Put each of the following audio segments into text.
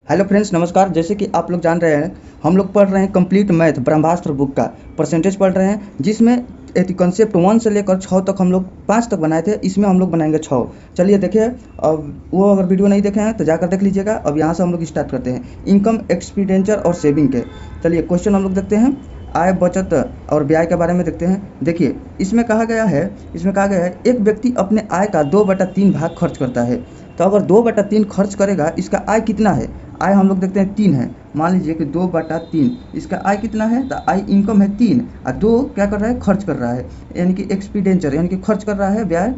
Hello friends, नमस्कार। जैसे कि आप लोग जान रहे हैं, हम लोग पढ़ रहे हैं कंप्लीट मैथ ब्रह्मास्त्र बुक का परसेंटेज पढ़ रहे हैं, जिसमें कंसेप्ट 1 से लेकर 6 तक हम लोग 5 तक बनाए थे। इसमें हम लोग बनाएंगे 6। चलिए देखिए। अब वो अगर वीडियो नहीं देखे हैं तो जाकर देख लीजिएगा। अब यहाँ से हम लोग स्टार्ट करते हैं इनकम, एक्सपेंडिचर और सेविंग के। चलिए क्वेश्चन हम लोग देखते हैं। आय, बचत और व्यय के बारे में देखते हैं। देखिए, इसमें कहा गया है एक व्यक्ति अपने आय का 2/3 भाग खर्च करता है। तो अगर 2/3 खर्च करेगा, इसका आय कितना है? आय हम लोग देखते हैं 3 है। मान लीजिए कि 2/3 इसका आय कितना है, तो आय इनकम है 3 और 2 क्या कर रहा है, खर्च कर रहा है, यानी कि एक्सपेंडिचर यानी कि खर्च कर रहा है, व्यय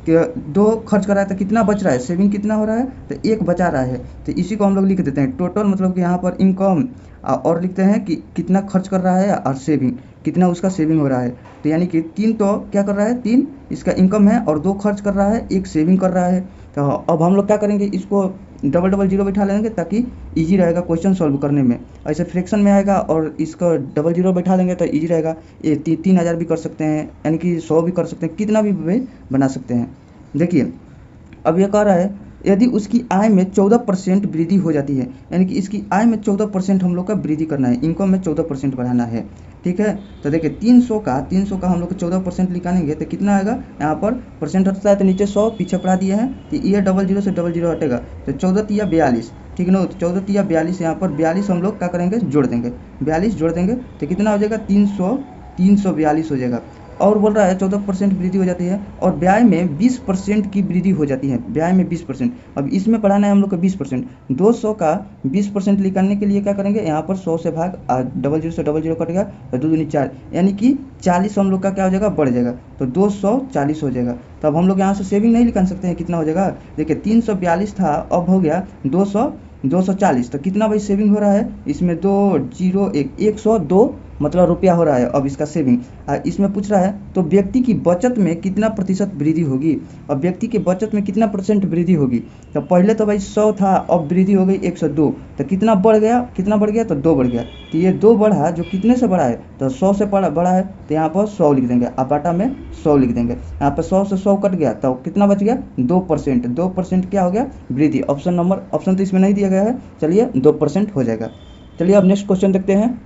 कि 2 खर्च कर रहा है। तो कितना बच रहा है, सेविंग कितना हो रहा है, तो 1 बचा रहा है। तो इसी को हम लोग लिख देते हैं टोटल, मतलब कि यहाँ पर इनकम और लिखते हैं कि कितना खर्च कर रहा है और सेविंग कितना उसका सेविंग हो रहा है। तो यानी कि 3 तो क्या कर रहा है, 3 इसका इनकम है और 2 खर्च कर रहा है, 1 सेविंग कर रहा है। तो अब हम लोग क्या करेंगे, इसको डबल डबल जीरो बैठा लेंगे ताकि इजी रहेगा क्वेश्चन सॉल्व करने में। ऐसे फ्रैक्शन में आएगा और इसको डबल जीरो बैठा लेंगे तो इजी रहेगा। ये 3,000 भी कर सकते हैं, यानी कि 100 भी कर सकते हैं, कितना भी बना सकते हैं। देखिए, अब ये कह रहा है यदि उसकी आय में 14% वृद्धि हो जाती है, यानी कि इसकी आय में 14% हम लोग का वृद्धि करना है, इनकम में 14% बढ़ाना है। ठीक है, तो देखिए 300 का हम लोग 14% निकालेंगे तो कितना आएगा, यहाँ पर परसेंट हटता है तो नीचे 100 पीछे पढ़ा दिए हैं, तो ये डबल जीरो से डबल जीरो हटेगा तो 14 या 42। ठीक है ना, तो 14 या 42, यहाँ पर 42 हम लोग क्या करेंगे, जोड़ देंगे। 42 जोड़ देंगे तो कितना हो जाएगा, 342 हो जाएगा। और बोल रहा है 14% वृद्धि हो जाती है और ब्याज में 20% की वृद्धि हो जाती है, ब्याज में 20%। अब इसमें पढ़ाना है हम लोग का 20%। 200 का 20% निकालने के लिए क्या करेंगे, यहाँ पर 100 से भाग, डबल जीरो से डबल जीरो कटेगा तो 2 दूनी 4, यानी कि 40 हम लोग का क्या हो जाएगा, बढ़ जाएगा, तो 240 हो जाएगा। तो अब हम लोग यहाँ से सेविंग नहीं निकाल सकते हैं, कितना हो जाएगा, देखिए 342 था, अब हो गया 240। तो कितना भाई सेविंग हो रहा है, इसमें 102 मतलब रुपया हो रहा है अब इसका सेविंग। इसमें पूछ रहा है तो व्यक्ति की बचत में कितना प्रतिशत वृद्धि होगी। अब व्यक्ति की बचत में कितना परसेंट वृद्धि होगी, तो पहले तो भाई 100 था, अब वृद्धि हो गई 102, तो कितना बढ़ गया, तो 2 बढ़ गया। तो ये 2 बढ़ा, जो कितने से बढ़ा है, तो 100 से बढ़ा है, तो यहाँ पर 100 लिख देंगे, अब बाटा में 100 लिख देंगे। यहाँ पर 100 से 100 कट गया तो कितना बच गया, 2%। 2% क्या हो गया, वृद्धि। ऑप्शन तो इसमें नहीं दिया गया है, चलिए 2% हो जाएगा। चलिए अब नेक्स्ट क्वेश्चन देखते हैं।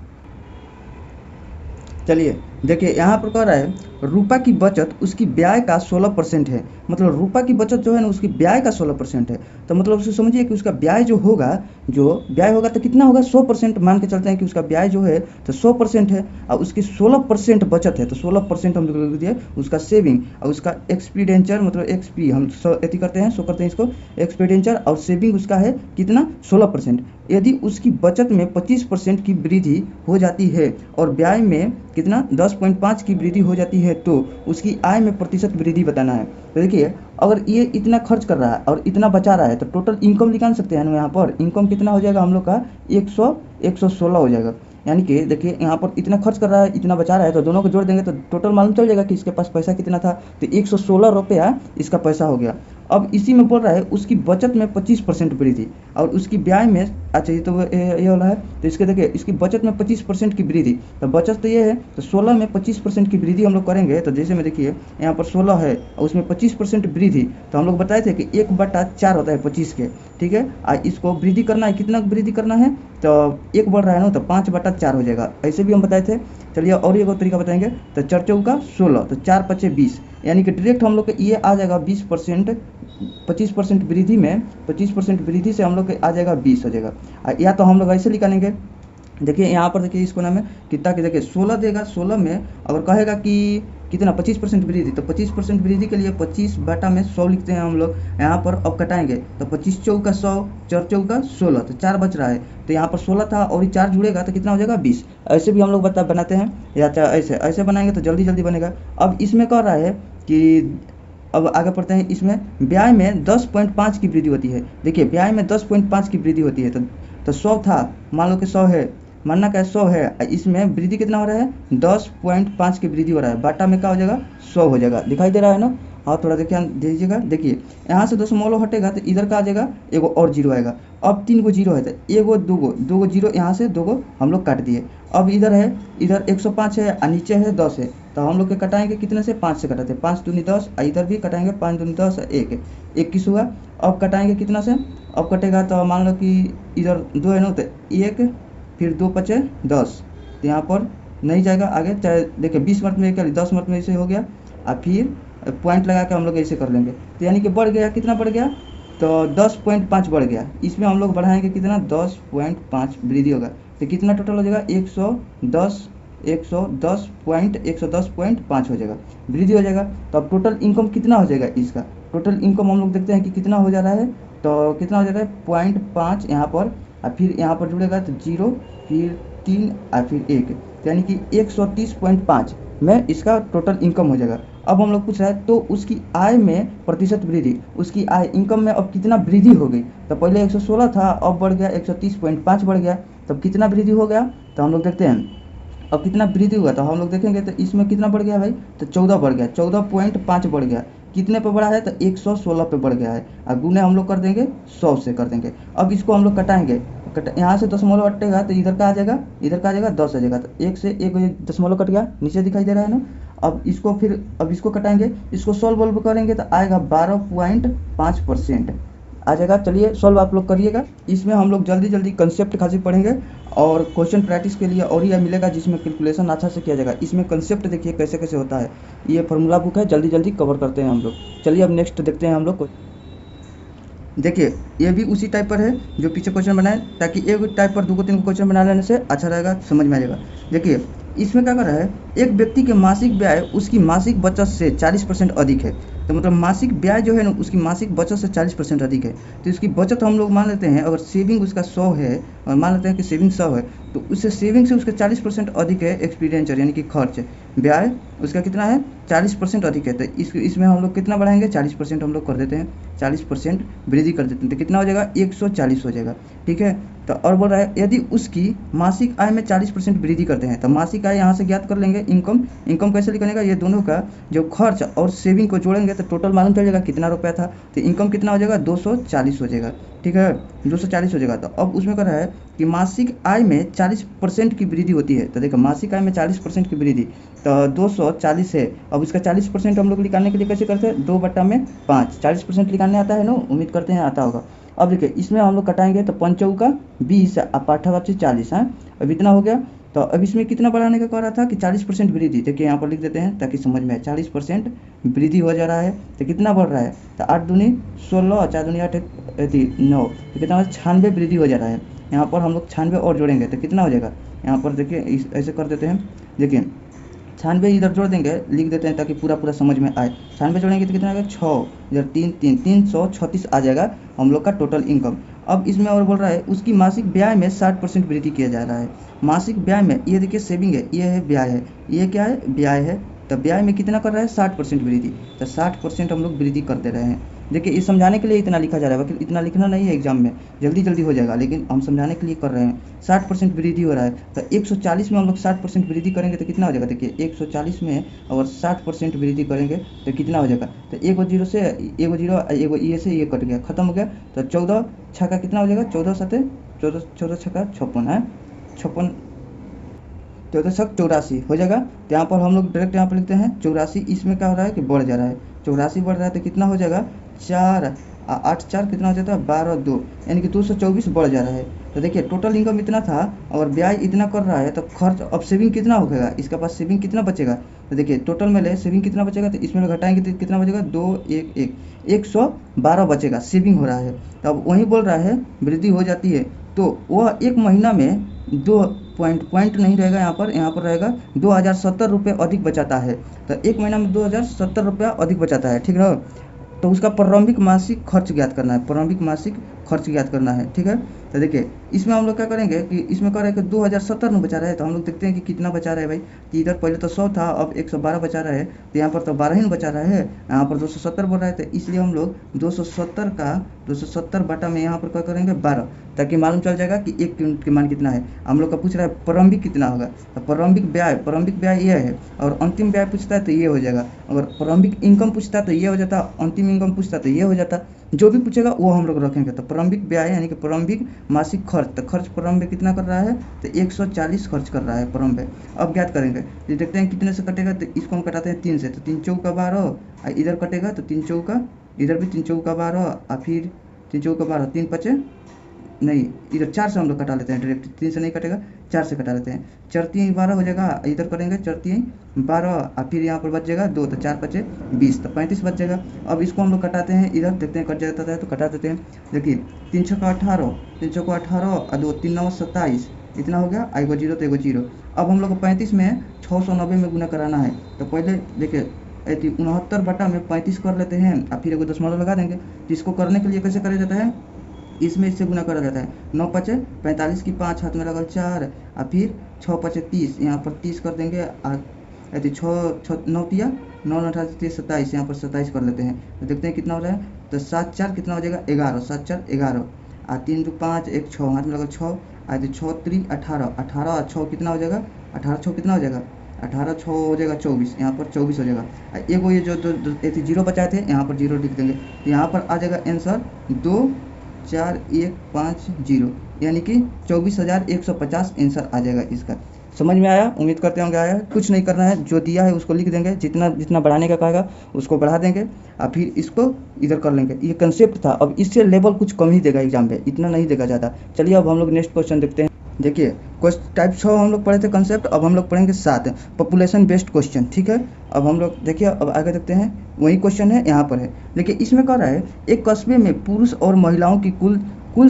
चलिए देखिए, यहाँ पर कह रहा है रुपये की बचत उसकी ब्याज का 16% है। मतलब रुपये की बचत जो है ना, उसकी ब्याज का 16% है। तो मतलब उसको समझिए कि उसका ब्याज जो होगा तो कितना होगा, 100% मान के चलते हैं कि उसका ब्याज जो है तो 100% है और उसकी 16% बचत है, तो 16% हम लिख दिए उसका सेविंग। और उसका एक्सपेंडिचर मतलब एक्सपी हम एति करते हैं, इसको एक्सपेंडिचर और सेविंग उसका है कितना, 16%। यदि उसकी बचत में 25% की वृद्धि हो जाती है और ब्याज में कितना 10.5 की वृद्धि हो जाती है, तो उसकी आय में प्रतिशत वृद्धि बताना है। तो देखिए, अगर ये इतना खर्च कर रहा है और इतना बचा रहा है तो टोटल इनकम निकाल सकते हैं ना। यहाँ पर इनकम कितना हो जाएगा हम लोग का, 116 हो जाएगा। यानी कि देखिए, यहाँ पर इतना खर्च कर रहा है, इतना बचा रहा है, तो दोनों को जोड़ देंगे तो टोटल मालूम चल जाएगा कि इसके पास पैसा कितना था, तो 116 रुपया इसका पैसा हो गया। अब इसी में बोल रहा है उसकी बचत में 25% वृद्धि और उसकी ब्याज में, अच्छा ये तो ये वाला है, तो इसके देखिए इसकी बचत में 25% की वृद्धि, तो बचत तो ये है, तो 16 में 25% की वृद्धि हम लोग करेंगे। तो जैसे में देखिए यहाँ पर 16 है और उसमें 25% वृद्धि, तो हम लोग बताए थे कि 1/4 होता है 25 के। ठीक है, इसको वृद्धि करना है, कितना वृद्धि करना है, तो 1 बढ़ रहा है ना, तो 5/4 हो जाएगा, ऐसे भी हम बताए थे। चलिए और एक तरीका बताएंगे, तो 4 चौका 16, तो 4 पचे 20, यानी कि डायरेक्ट हम लोग के ये आ जाएगा 20%। 25% वृद्धि में 25% वृद्धि से हम लोग आ जाएगा 20 हो जाएगा। या तो हम लोग ऐसे निकालेंगे, देखिए यहाँ पर देखिए इसको नाम है कितना की, देखिए 16 देगा, 16 में अगर कहेगा कि कितना 25% वृद्धि, तो 25% वृद्धि के लिए 25 बटा में 100 लिखते हैं हम लोग। यहाँ पर अब कटाएंगे तो 25 चौका 100, 4 चौका 16, तो 4 बच रहा है, तो यहाँ पर 16 था और ये 4 जुड़ेगा तो कितना हो जाएगा 20। ऐसे भी हम लोग बनाते हैं, या ऐसे बनाएंगे तो जल्दी जल्दी बनेगा। अब इसमें कह रहा है कि अब आगे पढ़ते हैं, इसमें ब्याज में 10.5 की वृद्धि होती है। देखिए ब्याज में 10.5 की वृद्धि होती है, तो 100 था, मान लो कि 100 है, मानना क्या है 100 है, इसमें वृद्धि कितना हो रहा है, 10.5 की वृद्धि हो रहा है, बाटा में क्या हो जाएगा 100 हो जाएगा। दिखाई दे रहा है ना, हाँ थोड़ा ध्यान दीजिएगा। देखिए यहाँ से 2 हटेगा तो इधर का आ जाएगा, एगो और जीरो आएगा। अब 3 गो जीरो है तो एगो दो गो जीरो, यहाँ से 2 गो हम लोग काट दिए। अब इधर है, इधर 105 है और नीचे है 10 है, तो हम लोग के कटाएंगे कितने से, 5 से कटाते हैं, 5 दूनी 10, इधर भी कटाएंगे 5 दूनी 10, 1 21 हुआ। अब कटाएंगे कितना से, अब कटेगा तो मान लो कि इधर 2 है ना, तो 1 फिर 2 पचे 10, तो यहाँ पर नहीं जाएगा आगे, चाहे देखिए 20 मिनट में क्या 10 मिनट में ऐसे हो गया, और फिर पॉइंट लगा के हम लोग ऐसे कर लेंगे, तो यानी कि बढ़ गया, कितना बढ़ गया, तो 10.5 बढ़ गया। इसमें हम लोग बढ़ाएंगे कितना, 10.5 वृद्धि होगा, तो कितना टोटल हो जाएगा, 110.5 हो जाएगा, वृद्धि हो जाएगा। तो अब टोटल इनकम कितना हो जाएगा इसका, टोटल इनकम हम लोग देखते हैं कि कितना हो जा रहा है, तो कितना हो जा रहा है 0.5 यहाँ पर, और फिर यहाँ पर जुड़ेगा तो 0, फिर 3 और फिर 1, यानी कि 130.5 में इसका टोटल इनकम हो जाएगा। अब हम लोग पूछ रहा है तो उसकी आय में प्रतिशत वृद्धि, उसकी आय इनकम में अब कितना वृद्धि हो गई, तो पहले 116 था, अब बढ़ गया 130.5 बढ़ गया, तब कितना वृद्धि हो गया, तो हम लोग देखते हैं अब कितना वृद्धि हुआ, तो हम लोग देखेंगे तो इसमें कितना बढ़ गया भाई, तो 14 बढ़ गया, 14.5 बढ़ गया, कितने पे बढ़ा है, तो 116 पे बढ़ गया है, अब गुने हम लोग कर देंगे 100 से कर देंगे। अब इसको हम लोग कटाएंगे, यहाँ से दशमलव हटेगा तो इधर का आ जाएगा, इधर का आ जाएगा 10 आ जाएगा, तो 1 से 1 दशमलव कट गया, नीचे दिखाई दे रहा है ना। अब इसको कटाएंगे, इसको सॉल्व करेंगे तो आएगा 12.5% आ जाएगा। चलिए सॉल्व आप लोग करिएगा। इसमें हम लोग जल्दी जल्दी कंसेप्ट खासी पढ़ेंगे और क्वेश्चन प्रैक्टिस के लिए और यह मिलेगा जिसमें कैलकुलेशन अच्छा से किया जाएगा। इसमें कंसेप्ट देखिए कैसे कैसे होता है, ये फार्मूला बुक है, जल्दी जल्दी कवर करते हैं हम लोग। चलिए अब नेक्स्ट देखते हैं हम लोग। देखिए ये भी उसी टाइप पर है जो पीछे क्वेश्चन बनाए, ताकि एक टाइप पर 2-3 क्वेश्चन बना लेने से अच्छा रहेगा, समझ में आ जाएगा। देखिए इसमें क्या कर रहा है, एक व्यक्ति के मासिक व्यय उसकी मासिक बचत से 40% अधिक है, तो मतलब मासिक ब्याज जो है ना उसकी मासिक बचत से 40% अधिक है, तो इसकी बचत हम लोग मान लेते हैं, अगर सेविंग उसका 100 है और मान लेते हैं कि सेविंग 100 है, तो उससे सेविंग से उसका 40% अधिक है एक्सपीडियंचर यानी कि खर्च, ब्याज उसका कितना है 40% अधिक है, तो इसमें हम लोग कितना बढ़ाएंगे 40% हम लोग कर देते हैं, 40% वृद्धि कर देते हैं, तो कितना हो जाएगा 140 हो जाएगा, ठीक है। तो और बोल रहा है यदि उसकी मासिक आय में 40% वृद्धि करते हैं, तो मासिक आय यहाँ से ज्ञात कर लेंगे, इनकम कैसे निकलेगा, ये दोनों का जो खर्च और सेविंग को जोड़ेंगे तो टोटल मालूम चल जाएगा कितना रुपया था, तो इनकम कितना हो जाएगा 240 हो जाएगा, ठीक है 240 हो जाएगा। तो अब उसमें कर रहा है कि मासिक आय में 40% की वृद्धि होती है, तो देखो मासिक आय में 40% की वृद्धि, तो 240 है। अब इसका 40% हम लोग निकालने के लिए कैसे करते हैं, 2/5, 40% निकालने आता है ना, उम्मीद करते हैं आता होगा। अब देखिए इसमें हम लोग कटाएंगे तो 5 का 20 और 8 40 है, अब इतना हो गया। तो अब इसमें कितना बढ़ाने का कह रहा था कि 40% वृद्धि, देखिए यहाँ पर लिख देते हैं ताकि समझ में आए, 40% वृद्धि हो जा रहा है, तो कितना बढ़ रहा है, तो 8 दूनी 16 और 4 दूनी 8 9, तो कितना 96 वृद्धि हो जा रहा है। यहाँ पर हम लोग 96 और जोड़ेंगे तो कितना हो जाएगा, यहाँ पर देखिए ऐसे कर देते हैं, देखिए 96 इधर जोड़ देंगे, लिख देते हैं ताकि पूरा समझ में आए, 96 जोड़ेंगे तो कितना आएगा 6, इधर 336 आ जाएगा हम लोग का टोटल इनकम। अब इसमें और बोल रहा है उसकी मासिक ब्याज में 60% वृद्धि किया जा रहा है, मासिक ब्याज में, ये देखिए सेविंग है, ये है ब्याज है, ये क्या है ब्याज है, तो ब्याज में कितना कर रहा है 60% वृद्धि, तो 60% हम लोग वृद्धि कर दे रहे हैं। देखिए ये समझाने के लिए इतना लिखा जा रहा है, बाकी इतना लिखना नहीं है एग्जाम में, जल्दी जल्दी हो जाएगा, लेकिन हम समझाने के लिए कर रहे हैं। 60% वृद्धि हो रहा है, तो 140 में हम लोग 60% वृद्धि करेंगे तो कितना हो जाएगा, देखिए 140 में अगर 60% वृद्धि करेंगे तो कितना हो जाएगा, तो एगो जीरो से एगो जीरो एगो ये से ये कट गया, खत्म हो गया, तो 14 छक्का कितना हो जाएगा, 14 7 14 छक्का 56 है, 56 14 छक 84 हो जाएगा। तो यहाँ पर हम लोग डायरेक्ट यहाँ पर लिखते हैं 84, इसमें क्या हो रहा है कि बढ़ जा रहा है, 84 बढ़ रहा है तो कितना हो जाएगा 4 8 4 कितना हो जाता है 12 2, यानी कि 224 बढ़ जा रहा है। तो देखिए टोटल इनकम इतना था और ब्याज इतना कर रहा है, तो खर्च अब सेविंग कितना होगा, इसके पास सेविंग कितना बचेगा, तो देखिए टोटल में ले सेविंग कितना बचेगा, तो इसमें घटाएंगे तो कितना बचेगा 2 1 1 112 बचेगा, सेविंग हो रहा है। तो अब वही बोल रहा है वृद्धि हो जाती है, तो वह एक महीना में 2 पॉइंट नहीं रहेगा, यहाँ पर रहेगा 2070 रुपये अधिक बचाता है, तो एक महीना में 2070 रुपया अधिक बचाता है, ठीक है। तो उसका प्रारंभिक मासिक खर्च ज्ञात करना है, प्रारंभिक मासिक खर्च ज्ञात करना है, ठीक है। तो देखिए इसमें हम लोग क्या करेंगे कि इसमें कह रहे हैं कि 2070 में बचा रहा है, तो हम लोग देखते हैं कि कितना बचा रहा है भाई, कि इधर पहले तो 100 था, अब 112 बचा रहा है, तो यहाँ पर तो 12 ही बचा रहा है, यहाँ पर 270 बोल रहा है, तो इसलिए हम लोग 270 बटा में यहाँ पर क्या करेंगे 12, ताकि मालूम चल जाएगा कि एक यूनिट के मान कितना है। हम लोग का पूछ रहा है प्रारंभिक कितना होगा, तो प्रारंभिक ब्याज ये है, और अंतिम ब्याज पूछता है तो ये हो जाएगा, अगर प्रारंभिक इनकम पूछता है तो ये हो जाता, अंतिम इनकम पूछता है तो ये हो जाता, जो भी पूछेगा वो हम लोग रखेंगे। तो प्रारंभिक ब्याज यानी कि प्रारंभिक मासिक खर्च, तो खर्च प्रारंभिक कितना कर रहा है, तो 140 खर्च कर रहा है प्रारंभिक। अब ज्ञात करेंगे, देखते हैं कितने से कटेगा, तो इसको हम कटाते हैं 3 से, तो 3 चौका 12, इधर कटेगा तो 3 चौका इधर भी 3 चौका 12 और फिर 3 चौका 12, 3 पचे नहीं, इधर 4 से हम लोग कटा लेते हैं डायरेक्ट, 3 से नहीं कटेगा, 4 से कटा लेते हैं। 4 3 12 हो जाएगा, इधर करेंगे 4 3 12 और फिर यहाँ पर बच जाएगा 2, तो 4 5 20, तो 35 बच जाएगा। अब इसको हम लोग कटाते हैं, इधर देखते हैं कट जाता है तो कटा देते हैं। देखिए 3 छक्का 18, 3 चौका 18 और 2 3 9 27, इतना हो गया, आएगा 0 तो एगो 0। अब हम लोग को 35 में 690 में गुना कराना है, तो पहले देखिए 69 बटा में 35 कर लेते हैं और फिर एगो दशमलव लगा देंगे। तो इसको करने के लिए कैसे करा जाता है, इसमें इससे गुना करा जाता है। 9 पचे 45 की 5 हाथ में लगल 4 और फिर 6 पचे 30, यहाँ पर 30 कर देंगे और 9 तिया 9 28 27, यहाँ पर 27 कर लेते हैं। तो देखते हैं कितना हो रहा है, तो 7 4 कितना हो जाएगा 11, 7 4 11 और 3 2 5 1 6, हाथ में लगल 6 और 6 3 18, 18 और 6 कितना हो जाएगा, 18 6 कितना हो जाएगा, 18 6 हो जाएगा 24, यहाँ पर 24 हो जाएगा। एगो ये जो 0 बचाए थे यहाँ पर 0 लिख देंगे, यहाँ पर आ जाएगा आंसर 2 4 1 5 0, यानी कि 24,150 आंसर आ जाएगा इसका। समझ में आया, उम्मीद करते होंगे आया। कुछ नहीं करना है, जो दिया है उसको लिख देंगे, जितना जितना बढ़ाने का कहेगा उसको बढ़ा देंगे और फिर इसको इधर कर लेंगे। ये कंसेप्ट था, अब इससे लेवल कुछ कम ही देगा एग्जाम में, इतना नहीं देगा ज़्यादा। चलिए अब हम लोग नेक्स्ट क्वेश्चन देखते हैं। देखिए टाइप 6 हम लोग पढ़े थे कंसेप्ट, अब हम लोग पढ़ेंगे 7 पॉपुलेशन बेस्ड क्वेश्चन, ठीक है। अब हम लोग देखिए अब आगे देखते हैं, वही क्वेश्चन है यहाँ पर है। देखिए इसमें कह रहा है एक कस्बे में पुरुष और महिलाओं की कुल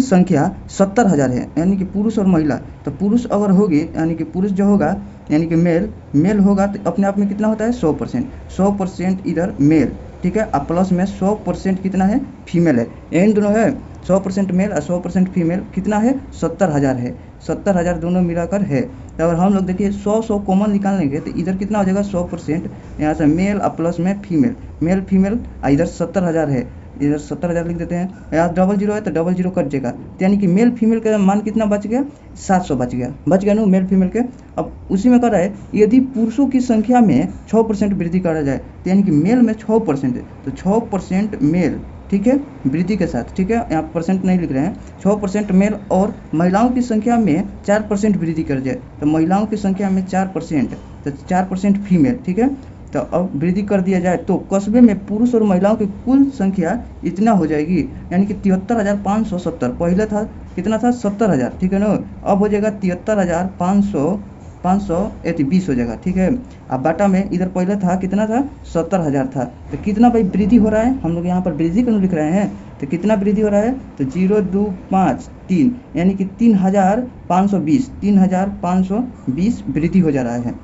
संख्या 70,000 है, यानी कि पुरुष और महिला। तो पुरुष अगर होगी यानी कि पुरुष जो होगा यानी कि मेल होगा तो अपने आप में कितना होता है 100%, 100% इधर मेल, ठीक है। अब प्लस में 100% कितना है फीमेल है, इन दोनों है 100% मेल और 100% फीमेल, कितना है 70,000 है, 70,000 दोनों मिलाकर है। तो अगर हम लोग देखिए 100 कॉमन निकाल लेंगे तो इधर कितना हो जाएगा 100%, यहाँ से मेल और प्लस में फीमेल, मेल फीमेल इधर 70,000 है, इधर 70,000 लिख देते हैं। यहाँ 00 है तो 00 कट जाएगा, तो यानी कि मेल फीमेल का मान कितना बच गया 700 बच गया ना मेल फीमेल के। अब उसी में कर रहा है यदि पुरुषों की संख्या में 6% वृद्धि करा जाए, तो यानी कि मेल में 6% है तो 6% मेल, ठीक है, वृद्धि के साथ, ठीक है, यहाँ परसेंट नहीं लिख रहे हैं, 6% मेल और महिलाओं की संख्या में 4% वृद्धि कर जाए, तो महिलाओं की संख्या में 4%, तो 4% फीमेल, ठीक है। तो अब वृद्धि कर दिया जाए तो कस्बे में पुरुष और महिलाओं की कुल संख्या इतना हो जाएगी, यानी कि 73,570, पहले था कितना था 70,000, ठीक है ना, अब हो जाएगा 73,520 हो जाएगा, ठीक है। अब बाटा में इधर पहले था कितना था 70,000 था, तो कितना भाई वृद्धि हो रहा है, हम लोग यहाँ पर वृद्धि क्यों लिख रहे हैं, तो कितना वृद्धि हो रहा है, तो 0 2 5 3 यानी कि 3,520 वृद्धि हो जा रहा है,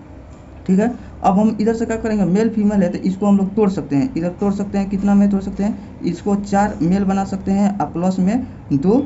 ठीक है। अब हम इधर से क्या करेंगे, मेल फीमेल है तो इसको हम लोग तोड़ सकते हैं, इधर तोड़ सकते हैं, कितना में तोड़ सकते हैं, इसको 4 मेल बना सकते हैं और प्लस में 2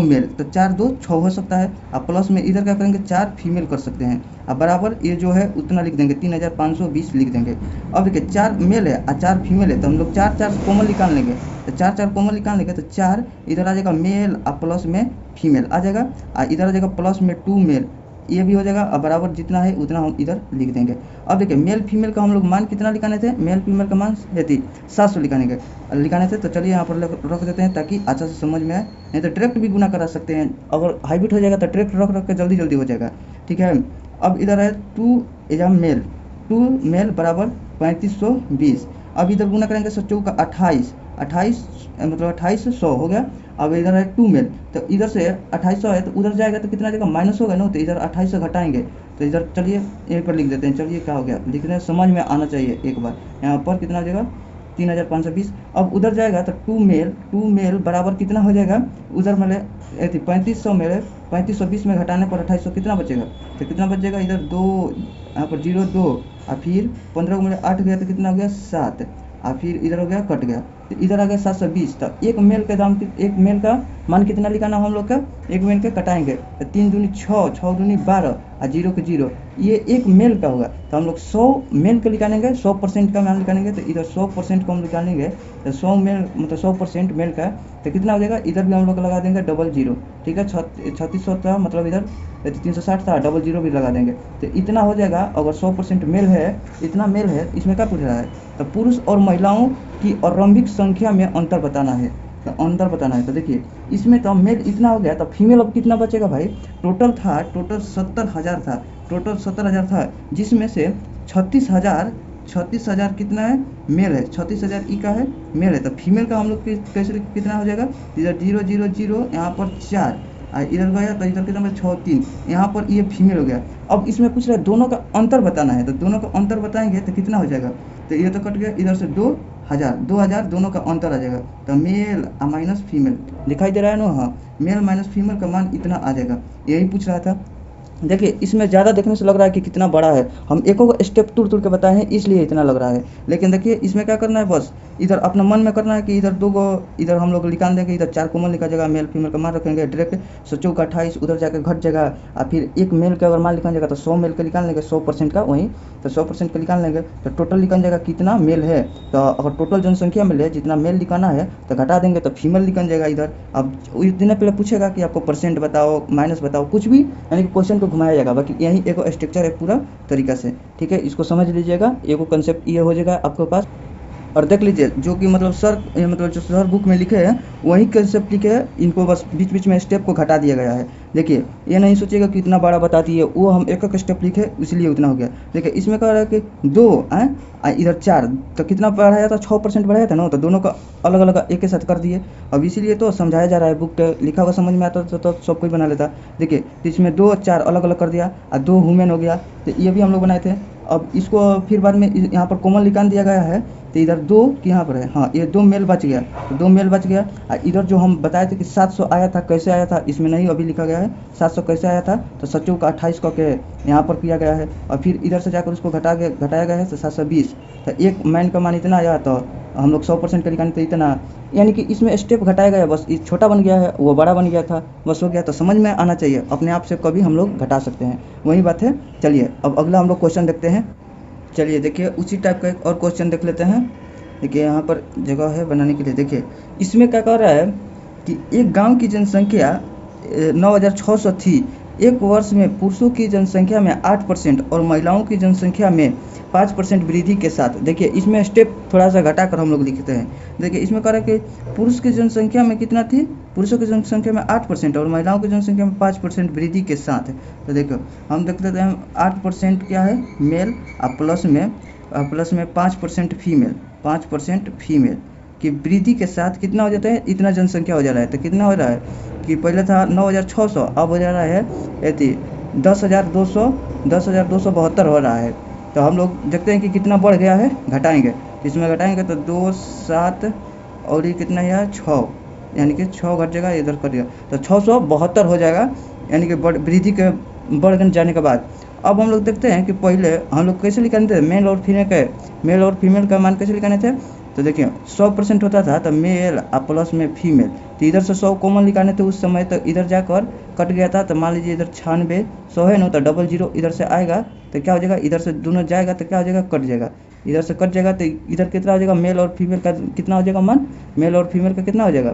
मेल, तो 4 2 6 हो सकता है, और प्लस में इधर क्या करेंगे 4 फीमेल कर सकते हैं, और बराबर ये जो है उतना लिख देंगे 3,520 लिख देंगे। अब देखिए 4 मेल है और 4 फीमेल है तो हम लोग 4 4 कॉमन निकाल लेंगे, तो 4 4 कॉमन निकाल लेंगे तो 4 इधर आ जाएगा मेल और प्लस में फीमेल आ जाएगा, और इधर आ जाएगा प्लस में 2 मेल, ये भी हो जाएगा, और बराबर जितना है उतना हम इधर लिख देंगे। अब देखिए मेल फीमेल का हम लोग मान कितना लिखाने थे, मेल फीमेल का मान है 700 लिखाने थे, तो चलिए यहाँ पर रख देते हैं ताकि अच्छा से समझ में आए, नहीं तो डायरेक्ट भी गुना करा सकते हैं, अगर हाइब्रिड हो जाएगा तो डायरेक्ट रख के जल्दी हो जाएगा, ठीक है। अब इधर है 2 मेल बराबर 3520, अब इधर गुना करेंगे 7 का 28 मतलब 2800 हो गया। अब इधर है 2 मेल, तो इधर से 2800 है तो उधर जाएगा तो कितना जाएगा माइनस होगा ना, तो इधर 2800 घटाएंगे, तो इधर चलिए एक बार लिख देते हैं, चलिए क्या हो गया लिख रहे हैं, समझ में आना चाहिए एक बार। यहाँ पर कितना हो जाएगा 3,520, अब उधर जाएगा तो 2 मेल बराबर कितना हो जाएगा, उधर मतलब 3500 मेल, 3520 में घटाने पर 2800 कितना बचेगा, तो कितना बचेगा इधर 2, यहाँ पर 0 2 और फिर 15 में 8 गया तो कितना हो गया 7, और फिर इधर हो गया कट गया, तो इधर आ गया 720। तो एक मेल का दाम, एक मेल का मान कितना लिखाना हम लोग का, एक मेल के कटाएंगे तो 3 दूनी 6, 6 दूनी 12 और 0 के 0, ये एक मेल का होगा, तो हम लोग 100 मेल का निकालेंगे, 100% का मान निकालेंगे, तो इधर 100% को हम निकालेंगे, तो 100 मेल मतलब 100% मेल का, तो कितना हो जाएगा, इधर भी हम लोग लगा देंगे 00, ठीक है, 3600 था मतलब इधर 360 था, 00 भी लगा देंगे, तो इतना हो जाएगा। अगर 100% मेल है, इतना मेल है, इसमें क्या पूछ रहा है, तो पुरुष और महिलाओं की आरंभिक संख्या में अंतर बताना है, तो देखिए इसमें तो मेल इतना हो गया, तो फीमेल अब कितना बचेगा भाई, टोटल 70,000 था, जिसमें से 36,000 36,000 कितना है, मेल है, 36,000 ई का है, मेल है। तो फीमेल का हम लोग कैसे कितना हो जाएगा, इधर 0 0 0 यहाँ पर 4, इधर गया तो इधर कितना 6 3, यहाँ पर ये फीमेल हो गया। अब इसमें पूछ रहा है दोनों का अंतर बताना है, तो दोनों का अंतर बताएंगे तो कितना हो जाएगा, तो ये तो कट गया, इधर से 2000 दोनों का अंतर आ जाएगा। तो मेल माइनस फीमेल दिखाई दे रहा है ना, हाँ, मेल माइनस फीमेल का मान इतना आ जाएगा, यही पूछ रहा था। देखिए इसमें ज़्यादा देखने से लग रहा है कि कितना बड़ा है, हम एक स्टेप तुड़ तुड़ के बताए हैं इसलिए इतना लग रहा है। लेकिन देखिए इसमें क्या करना है, बस इधर अपना मन में करना है कि इधर दो गो, इधर हम लोग निकाल देंगे, इधर 4 कॉमन लिखा जाएगा, मेल फीमेल का मान रखेंगे डायरेक्ट 100 का 28 उधर जाकर घट जाएगा, और फिर एक मेल का अगर मान निकाल जाएगा तो 100 मेल का निकाल लेंगे, 100% का वहीं, तो 100% का निकाल लेंगे तो टोटल निकाल जाएगा कितना मेल है। तो अगर टोटल जनसंख्या में ले जितना मेल निकालना है तो घटा देंगे तो फीमेल निकल जाएगा इधर। अब इतने पहले पूछेगा कि आपको परसेंट बताओ, माइनस बताओ, कुछ भी, यानी कि क्वेश्चन को घुमाया जाएगा। बाकी यही एक स्ट्रक्चर है पूरा तरीका से, ठीक है, इसको समझ लीजिएगा, एक कंसेप्ट ये हो जाएगा आपके पास। और देख लीजिए जो कि मतलब जो सर बुक में लिखे हैं वही कंसेप्ट लिखे हैं, इनको बस बीच बीच में स्टेप को घटा दिया गया है। देखिए ये नहीं सोचिएगा कि इतना बड़ा बता दिए, वो हम एक एक स्टेप लिखे इसलिए उतना हो गया। देखिए इसमें कह रहा है कि 2 इधर 4, तो कितना बढ़ाया था, 6% बढ़ाया था ना, तो दोनों का अलग अलग एक ही साथ कर दिए। अब इसीलिए तो समझाया जा रहा है, बुक लिखा हुआ समझ में आता तो सब कोई बना लेता। देखिए तो इसमें 2 4 अलग अलग कर दिया और 2 वुमेन हो गया, तो ये भी हम लोग बनाए थे। अब इसको फिर बाद में यहाँ पर कॉमन निकाल दिया गया है, तो इधर 2 यहाँ पर है, हाँ ये 2 मेल बच गया, तो 2 मेल बच गया। और इधर जो हम बताए थे कि 700 आया था, कैसे आया था इसमें नहीं अभी लिखा गया है 700 कैसे आया था, तो 7 का 28 करके यहाँ पर किया गया है, और फिर इधर से जाकर उसको घटाया गया है तो 720। तो एक मैन का मान इतना आया, तो हम लोग 100% का निकालने तो इतना, यानी कि इसमें स्टेप घटाया गया, बस ये छोटा बन गया है वो बड़ा बन गया था, बस हो गया। तो समझ में आना चाहिए, अपने आप से कभी हम लोग घटा सकते हैं, वही बात है। चलिए अब अगला हम लोग क्वेश्चन देखते हैं। चलिए देखिए उसी टाइप का एक और क्वेश्चन देख लेते हैं। देखिए यहाँ पर जगह है बनाने के लिए। देखिए इसमें क्या कह रहा है कि एक गांव की जनसंख्या 9,600 थी, एक वर्ष में पुरुषों की जनसंख्या में 8% और महिलाओं की जनसंख्या में 5% वृद्धि के साथ। देखिए इसमें स्टेप थोड़ा सा घटा कर हम लोग लिखते हैं। देखिए इसमें कह रहा है कि पुरुष की जनसंख्या में कितना थी, पुरुषों की जनसंख्या में 8% और महिलाओं की जनसंख्या में 5% वृद्धि के साथ। तो देखो हम देख लेते हैं 8% क्या है मेल, और प्लस में 5% फीमेल, 5% फीमेल की वृद्धि के साथ कितना हो जाता है, इतना जनसंख्या हो जा रहा है। तो कितना हो रहा है कि पहले था 9,600, अब हो जा रहा है 10,272 हो रहा है। तो हम लोग देखते हैं कि कितना बढ़ गया है, घटाएंगे, इसमें घटाएंगे तो 2 7 और ये कितना है 6, यानी कि 6 घट जाएगा, इधर कर दिया तो 672 हो जाएगा, यानी कि वृद्धि के बढ़ जाने के बाद। अब हम लोग देखते हैं कि पहले हम लोग कैसे लिखाने थे, मेल और फीमेल का मान कैसे लिखाने थे। तो देखिए 100% होता था तो मेल और प्लस में फीमेल, तो इधर से 100 कॉमन निकालने थे उस समय, तो इधर जाकर कट गया था। तो मान लीजिए इधर 96 100 है ना, तो 00 इधर से आएगा तो क्या हो जाएगा, इधर से दोनों जाएगा तो क्या हो जाएगा, कट जाएगा, इधर से कट जाएगा। तो इधर कितना हो जाएगा, मेल और फीमेल का कितना हो जाएगा मान, मेल और फीमेल का कितना हो जाएगा,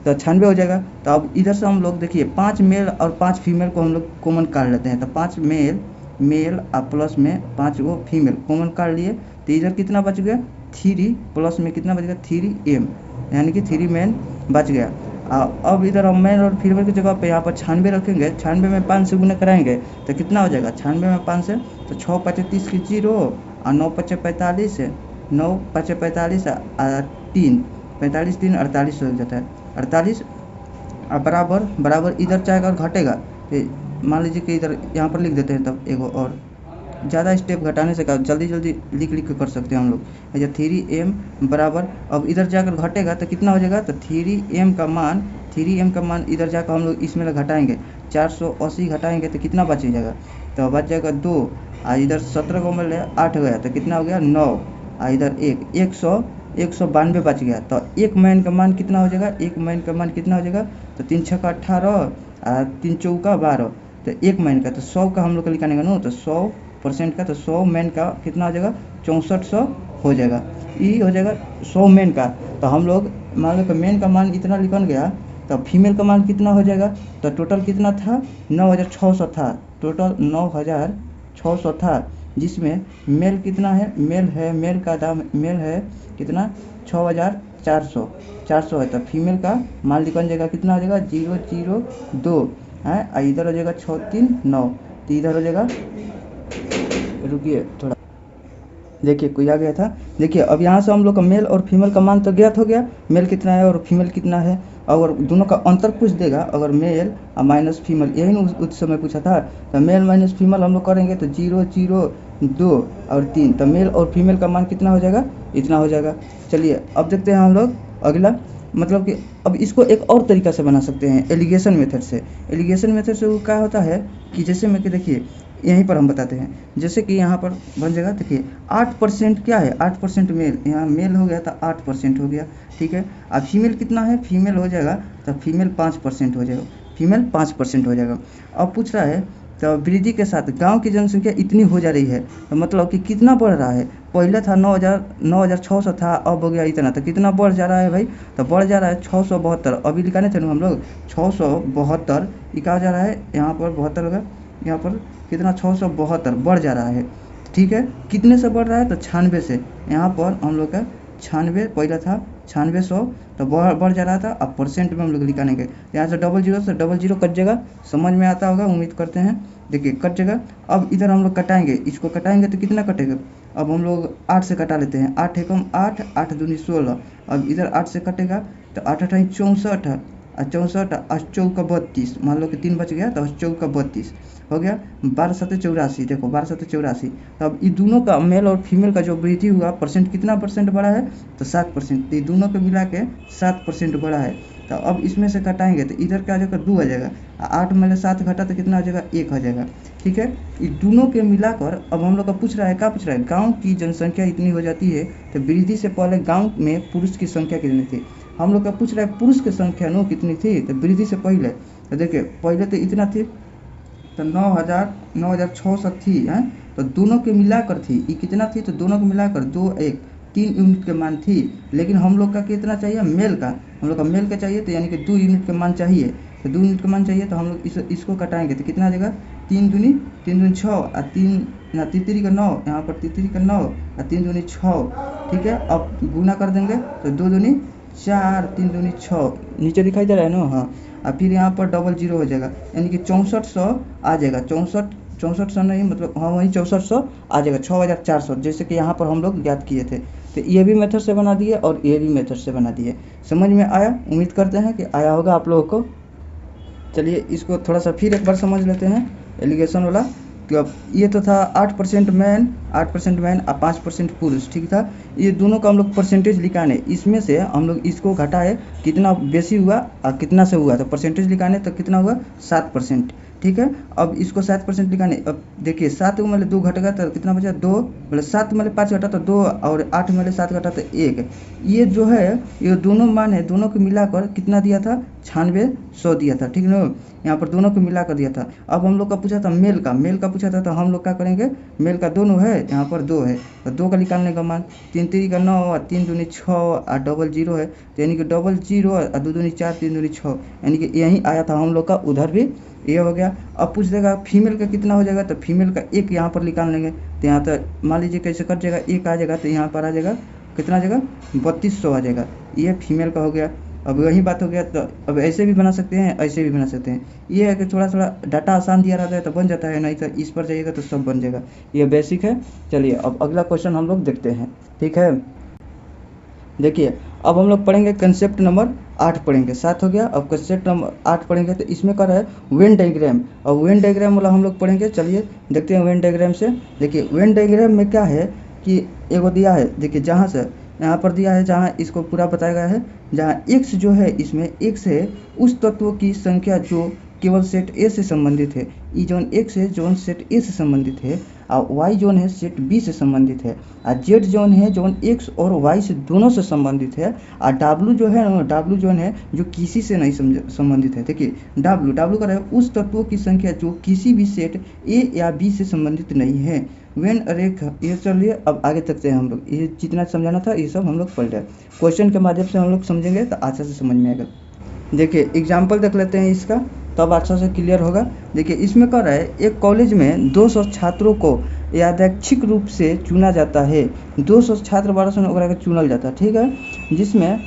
तो 96 हो जाएगा। तो अब इधर से हम लोग देखिए 5 मेल और 5 फीमेल को हम लोग कॉमन काट लेते हैं। तो 5 मेल और प्लस में 5 वो फीमेल कॉमन काट लिए, तो इधर कितना बच गया 3, प्लस में कितना बच गया 3m, यानी कि 3 मैन बच गया। अब इधर हम मेल और फीमेल की जगह पे यहाँ पर 96 रखेंगे, 96 में 5 से गुना कराएंगे तो कितना हो जाएगा, 96 में 5 से तो 6 5 30 की 0 और 9 5 45, 9 5 45 और 3 45 3 48 हो जाता है, 48 और बराबर इधर जाएगा और घटेगा। मान लीजिए कि इधर यहाँ पर लिख देते हैं, तब एगो और ज़्यादा स्टेप घटाने से जल्दी लिख कर सकते हैं हम लोग। या 3m बराबर, अब इधर जाकर घटेगा तो कितना हो जाएगा, तो 3m का मान इधर जाकर हम लोग इसमें घटाएंगे, 480 घटाएंगे तो कितना बच जाएगा, तो बच जाएगा 2, और इधर 17 को मिल 8 गया तो कितना हो गया 9, और इधर 192 बच गया। तो एक मैन का मान कितना हो जाएगा, एक मैन का मान कितना हो जाएगा, तो 3 6 18 और 3 4 12, तो एक मैन का, तो 100 का हम लोग का निकालेंगे ना, तो 100% का, तो 100 मैन का कितना हो जाएगा 6400 हो जाएगा, ये हो जाएगा 100 मैन का। तो हम लोग मान लो कि मैन का मान इतना निकल गया, तो फीमेल का मान कितना हो जाएगा, तो टोटल कितना था 9,600 था, टोटल 9,600 था, जिसमें मेल कितना है, मेल का दाम मेल है कितना 6,400 है, तो फीमेल का मान निकल जाएगा कितना हो जाएगा 002 है, इधर हो जाएगा 639, तो इधर हो जाएगा, रुकिए थोड़ा, देखिए कोई आ गया था। देखिए अब यहाँ से हम लोग का मेल और फीमेल का मान तो ज्ञात हो गया, मेल कितना है और फीमेल कितना है। अगर दोनों का अंतर पूछ देगा, अगर मेल और माइनस फीमेल, यही ना उस समय पूछा था, तो मेल माइनस फीमेल हम लोग करेंगे तो 0 0 2 और 3, तो मेल और फीमेल का मान कितना हो जाएगा, इतना हो जाएगा। चलिए अब देखते हैं हम लोग अगला, मतलब कि अब इसको एक और तरीका से बना सकते हैं एलिगेशन मेथड से। एलिगेशन मेथड से वो क्या होता है कि जैसे मैं कि देखिए यहीं पर हम बताते हैं, जैसे कि यहाँ पर बन जाएगा। देखिए 8% क्या है, 8% मेल, यहाँ मेल हो गया तो 8% हो गया, ठीक है। अब फीमेल कितना है, फीमेल हो जाएगा तो फीमेल 5% हो जाएगा, फीमेल 5% हो जाएगा। अब पूछ रहा है तो वृद्धि के साथ गांव की जनसंख्या इतनी हो जा रही है, तो मतलब कि कितना बढ़ रहा है। पहले था 9,600 था, अब हो गया इतना, तो कितना बढ़ जा रहा है भाई, तो बढ़ जा रहा है 672। अभी लिखाने थे ना हम लोग 672, ये क्या हो जा रहा है, यहाँ पर 72 होगा, यहाँ पर कितना 672 बढ़ जा रहा है, ठीक है। कितने से बढ़ रहा है, तो 96 से, यहाँ पर हम लोग का 96 पहला था 9600, तो बढ़ जा रहा था। अब परसेंट में हम लोग लिखानेंगे, यहाँ से 00 से 00 कट जाएगा, समझ में आता होगा उम्मीद करते हैं। देखिए कट जाएगा। अब इधर हम लोग कटाएंगे, इसको कटाएंगे तो कितना कटेगा, अब हम लोग 8 से कटा लेते हैं, 8 एकम 8, 8 दूनी 16। अब इधर 8 से कटेगा तो 8 8 64 और 64, 8 चौका 32, मान लो कि 3 बच गया तो 8 चौका 32 हो गया, 12 7 84। देखो 12 7 84। तो अब ये दोनों का मेल और फीमेल का जो वृद्धि हुआ परसेंट, कितना परसेंट बढ़ा है, तो 7%। तो ये दोनों को मिला के 7% बढ़ा है। तो अब इसमें से कटाएंगे तो इधर क्या आ जाएगा, 2 आ जाएगा, 8 में से 7 घटा तो कितना आ जाएगा, 1 आ जाएगा, ठीक है। ये दोनों के मिलाकर अब हम लोग का पूछ रहा है, क्या पूछ रहा है, गाँव की जनसंख्या इतनी हो जाती है तो वृद्धि से पहले गाँव में पुरुष की संख्या कितनी थी। हम लोग का पूछ रहा है पुरुष की संख्या नो कितनी थी, तो वृद्धि से पहले, तो देखिए पहले तो इतना थी, तो 9,600 थी हैं, तो दोनों के मिलाकर थी, ये कितना थी, तो दोनों को मिलाकर 2 1 3 यूनिट के मान थी। लेकिन हम लोग का कितना चाहिए, मेल का, हम लोग का मेल का चाहिए, तो यानी कि 2 यूनिट के मान चाहिए, तो 2 यूनिट का मान चाहिए, तो हम लोग इसको कटाएंगे तो कितना आ जाएगा, 3 दूनी 6 और 3 ना, तीसरी का 9, यहाँ पर तीसरी का 9 और 3 दूनी 6, ठीक है। अब गुना कर देंगे तो 2 दूनी 4, 3 दूनी 6, नीचे दिखाई दे रहा है ना, हाँ। और फिर यहाँ पर 00 हो जाएगा, यानी कि 6400 आ जाएगा, 6400 नहीं, मतलब हाँ वही 6400 आ जाएगा, 6400, जैसे कि यहाँ पर हम लोग ज्ञात किए थे। तो ये भी मेथड से बना दिए और ये भी मेथड से बना दिए। समझ में आया, उम्मीद करते हैं कि आया होगा आप लोगों को। चलिए इसको थोड़ा सा फिर एक बार समझ लेते हैं, एलिगेशन वाला। कि अब ये तो था 8% मैन और 5% पुरुष, ठीक था। ये दोनों का हम लोग परसेंटेज लिखाने, इसमें से हम लोग इसको घटाए, कितना बेसी हुआ और कितना से हुआ, तो परसेंटेज लिखाने तो कितना हुआ, 7%, ठीक है। अब इसको 7% लिखाने, अब देखिए 7 में 2 घटेगा तो कितना बचा, 2, मतलब 7 में 5 घटा तो 2, और 8 में 7 घटा तो 1। ये जो है ये दोनों मान है, दोनों को मिलाकर कितना दिया था, 9600 दिया था, ठीक है। यहाँ पर दोनों को मिलाकर दिया था। अब हम लोग का पूछा था मेल का पूछा था, तो हम लोग क्या करेंगे, मेल का दोनों है, यहाँ पर 2 है, तो 2 का निकालने का मान, 3 3 का 9 और 3 दूनी 6 और 00 है, तो यानी कि 00 और 2 दूनी 4 3 दूनी 6, यानी कि यही आया था हम लोग का, उधर भी ये हो गया। अब पूछ देगा फीमेल का कितना हो जाएगा, तो फीमेल का 1 यहाँ पर निकाल लेंगे, तो यहाँ तो मान लीजिए कैसे कट जाएगा, 1 आ जाएगा, तो यहाँ पर आ जाएगा कितना आ जाएगा, 3200 आ जाएगा, ये फीमेल का हो गया। अब वही बात हो गया, तो अब ऐसे भी बना सकते हैं, ऐसे भी बना सकते हैं। ये है कि थोड़ा थोड़ा डाटा आसान दिया रहता है तो बन जाता है, नहीं तो इस पर जाइएगा तो सब बन जाएगा, ये बेसिक है। चलिए अब अगला क्वेश्चन हम लोग देखते हैं, ठीक है। देखिए अब हम लोग पढ़ेंगे कंसेप्ट नंबर 8 पढ़ेंगे, 7 हो गया, अब कंसेप्ट नंबर 8 पढ़ेंगे। तो इसमें कर है वेन डायग्राम, और वेन डायग्राम वाला हम लोग पढ़ेंगे। चलिए देखते हैं वेन डायग्राम से। देखिए वेन डायग्राम में क्या है कि एगो दिया है, देखिए जहाँ से यहाँ पर दिया है, जहाँ इसको पूरा बताया गया है, जहाँ x जो है, इसमें x है उस तत्वों की संख्या जो केवल सेट ए से संबंधित है, ई जोन x है जोन सेट ए से संबंधित है, और y जोन है सेट बी से संबंधित है, और z जोन है जोन x और y से दोनों से संबंधित है, और w जो है w जोन है जो किसी से नहीं संबंधित है। देखिए w का है उस तत्वों की संख्या जो किसी भी सेट a या b से संबंधित नहीं है। वेन रेख, ये चलिए अब आगे चलते हैं हम लोग, ये जितना समझाना था ये सब हम लोग पढ़ रहे हैं, क्वेश्चन के माध्यम से हम लोग समझेंगे तो अच्छा से समझ में आएगा। देखिए एग्जाम्पल देख लेते हैं इसका, तब अच्छा से क्लियर होगा। देखिए इसमें कह रहा है एक कॉलेज में 200 छात्रों को यादृच्छिक रूप से चुना जाता है, 200 छात्र 1200 के चुनल जाता है, ठीक है, जिसमें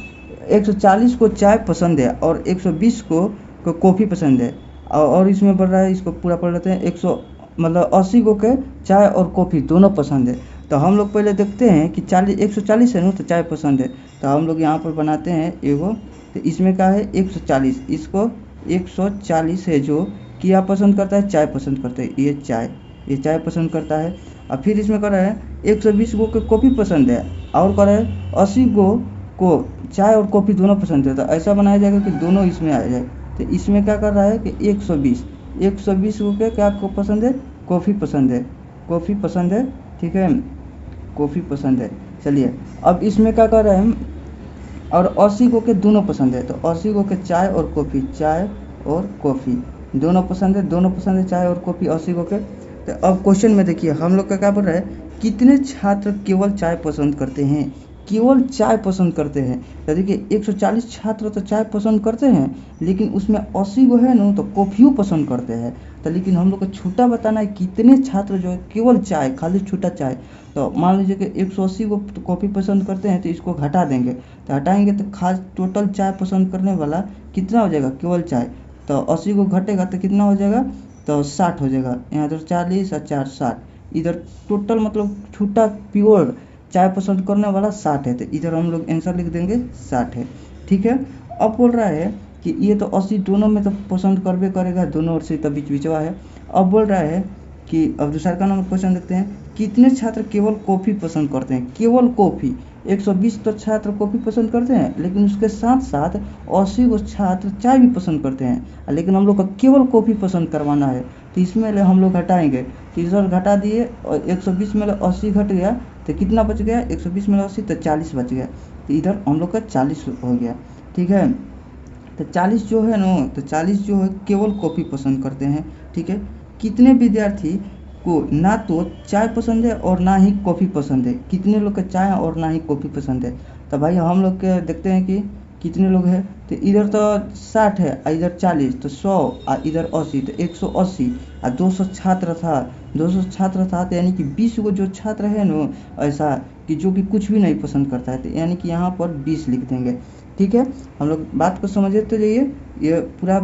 140 को चाय पसंद है और 120 को कॉफ़ी पसंद है। और इसमें बढ़ रहा है, इसको पूरा पढ़ लेते हैं, 80 को के चाय और कॉफ़ी दोनों पसंद है। तो हम लोग पहले देखते हैं कि 140 है ना, तो चाय पसंद है, तो हम लोग यहाँ पर बनाते हैं एगो। तो इसमें क्या है 140, इसको 140 है जो क्या पसंद करता है, चाय पसंद करता है, ये चाय पसंद करता है। और फिर इसमें कर रहा है 120 गो को कॉफ़ी पसंद है, और कर रहा है 80 गो को चाय और कॉफ़ी दोनों पसंद है। तो ऐसा बनाया जाएगा कि दोनों इसमें आ जाए। तो इसमें क्या कर रहा है कि 120 गो के क्या को पसंद है, कॉफ़ी पसंद है, ठीक है, कॉफ़ी पसंद है। चलिए अब इसमें क्या कर रहे हैं, और 80 गो के दोनों पसंद है, तो 80 गो के चाय और कॉफ़ी दोनों पसंद है, चाय और कॉफ़ी 80 गो के। तो अब क्वेश्चन में देखिए हम लोग का क्या बोल रहा है, कितने छात्र केवल चाय पसंद करते हैं, तो देखिए 140 छात्र तो चाय पसंद करते हैं, लेकिन उसमें 80 गो है ना तो कॉफ़ियों पसंद करते हैं। तो लेकिन हम लोग को छूटा बताना है कितने छात्र जो है केवल चाय, खाली छूटा चाय। तो मान लीजिए कि 180 गो तो कॉफ़ी पसंद करते हैं, तो इसको घटा देंगे, तो हटाएंगे तो खास टोटल चाय पसंद करने वाला कितना हो जाएगा, केवल चाय। तो 80 को घटेगा तो कितना हो जाएगा, तो 60 हो जाएगा। यहाँ तो 40 और 4 60, इधर टोटल मतलब छूटा प्योर चाय पसंद करने वाला 60 है, तो इधर हम लोग आंसर लिख देंगे 60 है, ठीक है। अब बोल रहा है कि ये तो 80 दोनों में तो पसंद करबे करेगा, दोनों ओर से तो बीच बीचवा है। अब बोल रहा है कि अब दूसरा का नंबर क्वेश्चन देखते हैं, कितने छात्र केवल कॉफ़ी पसंद करते हैं, केवल कॉफ़ी। 120 तो छात्र कॉफ़ी पसंद करते हैं, लेकिन उसके साथ साथ 80 को छात्र चाय भी पसंद करते हैं, लेकिन हम लोग को केवल कॉफ़ी पसंद करवाना है। तो इसमें हम लोग घटाएंगे, तो इधर घटा दिए और 120 में 80 घट गया, तो कितना बच गया, 120 में 80 तो 40 बच गया, तो इधर हम लोग का 40 हो गया, ठीक है। तो 40 जो है ना, तो 40 जो है केवल कॉफ़ी पसंद करते हैं, ठीक है। कितने विद्यार्थी को ना तो चाय पसंद है और ना ही कॉफ़ी पसंद है, कितने लोग का चाय और ना ही कॉफ़ी पसंद है। तो भाई हम लोग के देखते हैं कि कितने लोग हैं, तो इधर तो 60 है, इधर 40, तो 100 और इधर 80, तो 180 और 200 छात्र था, तो यानी कि 20 को जो छात्र है ना ऐसा कि जो कि कुछ भी नहीं पसंद करता है, तो यानी कि यहाँ पर 20 लिख देंगे, ठीक है। हम लोग बात को समझते तो जाइए, ये पूरा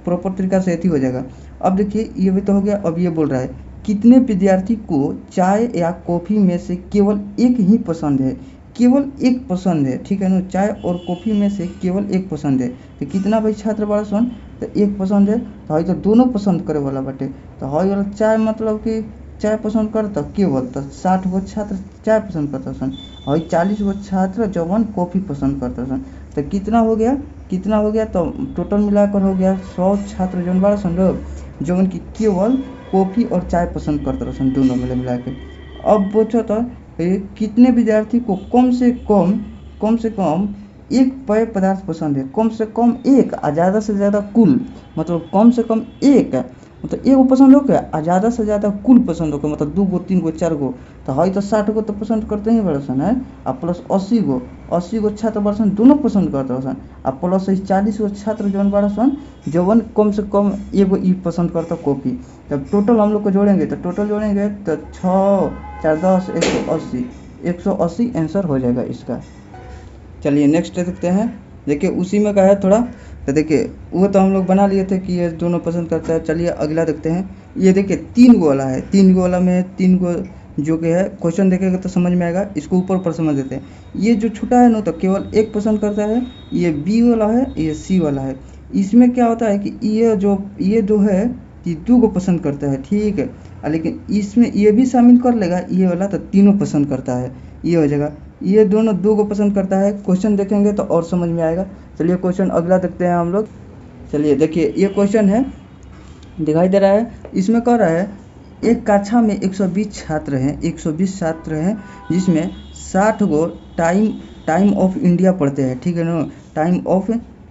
प्रॉपर तरीका से ऐसी हो जाएगा। अब देखिए ये भी तो हो गया। अब ये बोल रहा है कितने विद्यार्थी को चाय या कॉफ़ी में से केवल एक ही पसंद है, केवल एक पसंद है, ठीक है ना, चाय और कॉफ़ी में से केवल एक पसंद है। तो कितना भाई छात्र बड़ा सन, तो एक पसंद है, तो हई तो दोनों पसंद करे वाला बटे, तो हई वाला चाय मतलब कि चाय पसंद करता केवल, तो 60 गो छात्र चाय पसंद करता सन, हई 40 गो छात्र जवन कॉफ़ी पसंद करता सन। तो कितना हो गया, तो टोटल मिलाकर हो गया 100 छात्र जवन बड़ा सन लोग जवन की केवल कॉफ़ी और चाय पसंद करते रसन, दोनों मिला के। अब पूछो तो कितने विद्यार्थी को कम से कम एक पेय पदार्थ पसंद है, कम से कम एक, और ज़्यादा से ज़्यादा कुल, मतलब कम से कम एक, मतलब एगो पसंद हो गया, और ज़्यादा से ज़्यादा कुल पसंद हो गया, मतलब 2 गो 3 गो 4 गो। तो हई तो 60 गो तो पसंद करते ही बड़ा सन है, और प्लस 80 गो छात्र बड़ा सन दोनों पसंद करते सन, और प्लस 40 गो छात्र जवन बड़ा सन जवन कम से कम एगो ई पसंद करता कॉफ़ी। जब टोटल हम लोग को जोड़ेंगे तो 6 4 10 180 आंसर हो जाएगा इसका। चलिए नेक्स्ट देखते हैं। देखिए उसी में का है थोड़ा, तो देखिए वो तो हम लोग बना लिए थे कि ये दोनों पसंद करता है। चलिए अगला देखते हैं। ये देखिए 3 गो वाला है, 3 गो वाला में 3 गो जो कि है क्वेश्चन देखेगा तो समझ में आएगा, इसको ऊपर समझ देते हैं। ये जो छोटा है ना तो केवल एक पसंद करता है, ये बी वाला है, ये सी वाला है। इसमें क्या होता है कि ये जो है ये 2 गो पसंद करता है, ठीक है, लेकिन इसमें ये भी शामिल कर लेगा, ये वाला तो तीनों पसंद करता है, ये हो जाएगा। ये दोनों 2 गो पसंद करता है, क्वेश्चन देखेंगे तो और समझ में आएगा। चलिए क्वेश्चन अगला देखते हैं हम लोग। चलिए देखिए ये क्वेश्चन है, दिखाई दे रहा है, इसमें कह रहा है एक कक्षा में 120 छात्र हैं, जिसमें 60 गो टाइम ऑफ इंडिया पढ़ते हैं, ठीक है ना,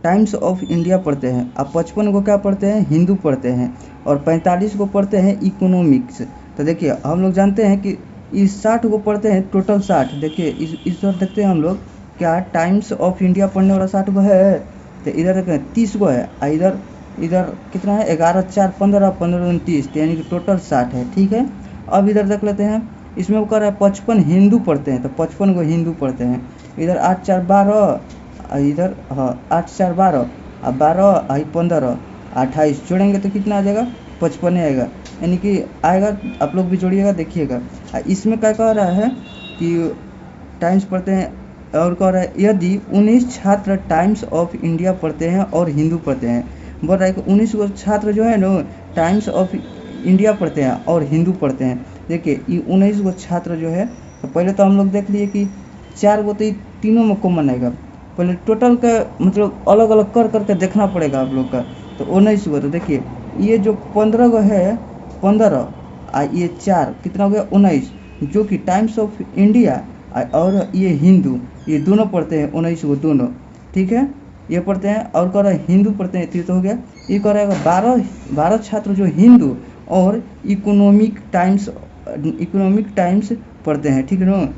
टाइम्स ऑफ इंडिया पढ़ते हैं, अब 55 गो क्या पढ़ते हैं, हिंदू पढ़ते हैं, और 45 गो पढ़ते हैं इकोनॉमिक्स। तो देखिए हम लोग जानते हैं कि इस 60 गो पढ़ते हैं, टोटल 60। देखिए इस तरह देखते हैं हम लोग, क्या टाइम्स ऑफ इंडिया पढ़ने वाला 60 गो है, तो इधर देखें 30 गो है, इधर कितना है, 11 4 15 15 29, यानी कि टोटल 60 है, ठीक है। अब इधर देख लेते हैं, इसमें वो कह रहा है 55 हिंदू पढ़ते हैं, तो 55 गो हिंदू पढ़ते हैं। इधर 8 4 12, इधर हाँ 8 4 12 और 12 15 28 जोड़ेंगे तो कितना आ जाएगा, 55 आएगा। यानी कि आएगा, आप लोग भी जोड़िएगा देखिएगा। इसमें क्या कह रहा है कि टाइम्स पढ़ते हैं, और कह रहा है यदि 19 छात्र टाइम्स ऑफ इंडिया पढ़ते हैं और हिंदू पढ़ते हैं, बोल रहा है कि 19 गो छात्र जो है ना टाइम्स ऑफ इंडिया पढ़ते हैं और हिंदू पढ़ते हैं। देखिए ये 19 गो छात्र जो है, तो पहले तो हम लोग देख लिए कि 4 गो तो ये तीनों में कॉमन आएगा। पहले टोटल का मतलब अलग अलग कर करके देखना पड़ेगा आप लोग का। तो 19 गो, तो देखिए ये जो 15 गो है, 15 ये 4 कितना हो गया 19, जो कि टाइम्स ऑफ इंडिया और ये हिंदू, ये दोनों पढ़ते हैं 19 गो दोनों, ठीक है, ये पढ़ते हैं। और कह रहा है हिंदू पढ़ते हैं, तो हो गया। ये कह रहा है 12 छात्र जो हिंदू और इकोनॉमिक टाइम्स पढ़ते हैं, ठीक है ना,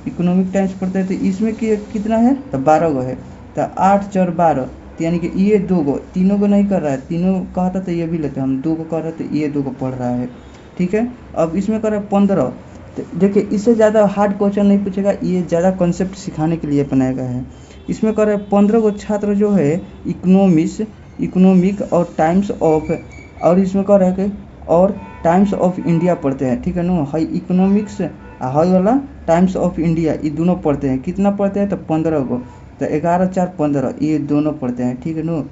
इकोनॉमिक टाइम्स पढ़ते हैं। तो इसमें कितना है, तो 12 गो है। तो 8 4 12, तो यानी कि ये 2 गो, तीनों को नहीं कर रहा है, तीनों कहा था तो ये भी लेते हैं हम, 2 को कर रहे हैं तो ये 2 को पढ़ रहा है, ठीक है। अब इसमें कर रहा है 15। तो देखिए इससे ज़्यादा हार्ड क्वेश्चन नहीं पूछेगा, ये ज़्यादा कॉन्सेप्ट सिखाने के लिए बनाया गया है। इसमें कर रहे हैं 15 गो छात्र जो है इकोनॉमिक और टाइम्स ऑफ, और इसमें कह रहे हैं कि और टाइम्स ऑफ इंडिया पढ़ते हैं, ठीक है ना। हाई इकोनॉमिक्स हाई वाला टाइम्स ऑफ इंडिया, ये दोनों पढ़ते हैं। कितना पढ़ते हैं, तो 15 गो। तो 11 4 15, ये दोनों पढ़ते हैं, ठीक है ना,